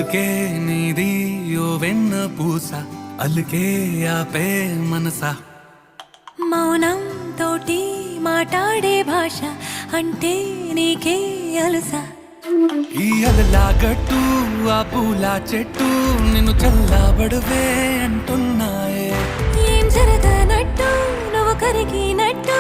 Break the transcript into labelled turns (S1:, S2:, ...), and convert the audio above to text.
S1: పలుకే నీది ఓ వెన్న పూస అలుకే ఆపే మనసా
S2: మౌనం తోటి మాట్లాడే భాష అంటే నీకే అలుసా
S1: ఈ అలలా గట్టు ఆ పూల చెట్టు నిన్ను చల్లబడువే అంటున్నాయే
S2: ఏం జరగనట్టు నువ్వు కరిగినట్టు